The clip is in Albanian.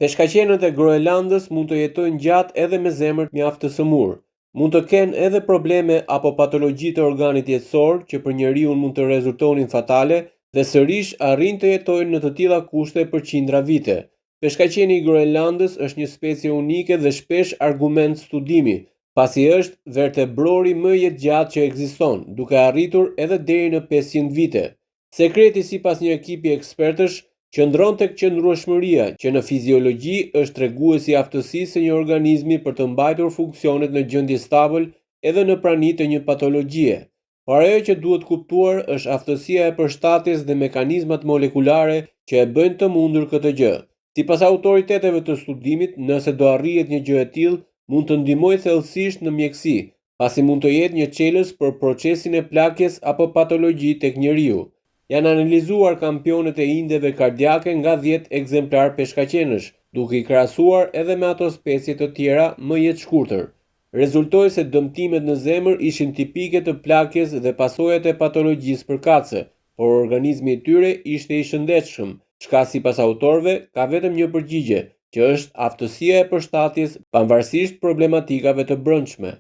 Peshkaqenët e Groenlandës mund të jetojnë gjatë edhe me zemër mjaft të sëmurë. Mund të kenë edhe probleme apo patologji të organit jetësor që për njeriu mund të rezultonin fatale dhe sërish arrin të jetojnë në të tilla kushte për qindra vite. Peshkaqeni i Groenlandës është një specie unike dhe shpesh argument studimi, pasi është vertebrori më jetëgjatë që ekziston, duke arritur edhe deri në 500 vite. Sekreti sipas një ekipi ekspertësh qëndron tek qëndrueshmëria, që në fiziologji është treguesi i aftësisë së një organizmi për të mbajtur funksionet në gjendje stabël edhe në prani të një patologjie. Por ajo që duhet kuptuar është aftësia e përshtatjes dhe mekanizmat molekulare që e bëjnë të mundur këtë gjë. Sipas autoriteteve të studimit, nëse do arrihet një gjë e tillë, mund të ndihmojë thellësisht në mjeksi, pasi mund të jetë një çelës për procesin e plakjes apo patologji tek njeriu. Janë analizuar kampionet e indeve kardiake nga 10 ekzemplar peshkaqenësh, duke i krahasuar edhe me ato specie të tjera më jetëshkurtër. Rezultoi se dëmtimet në zemër ishin tipike të plakjes dhe pasojat e patologjisë përkatëse, por organizmi i tyre ishte i shëndetshëm, çka sipas autorëve ka vetëm një përgjigje, që është aftësia e përshtatjes pavarësisht problematikave të brendshme.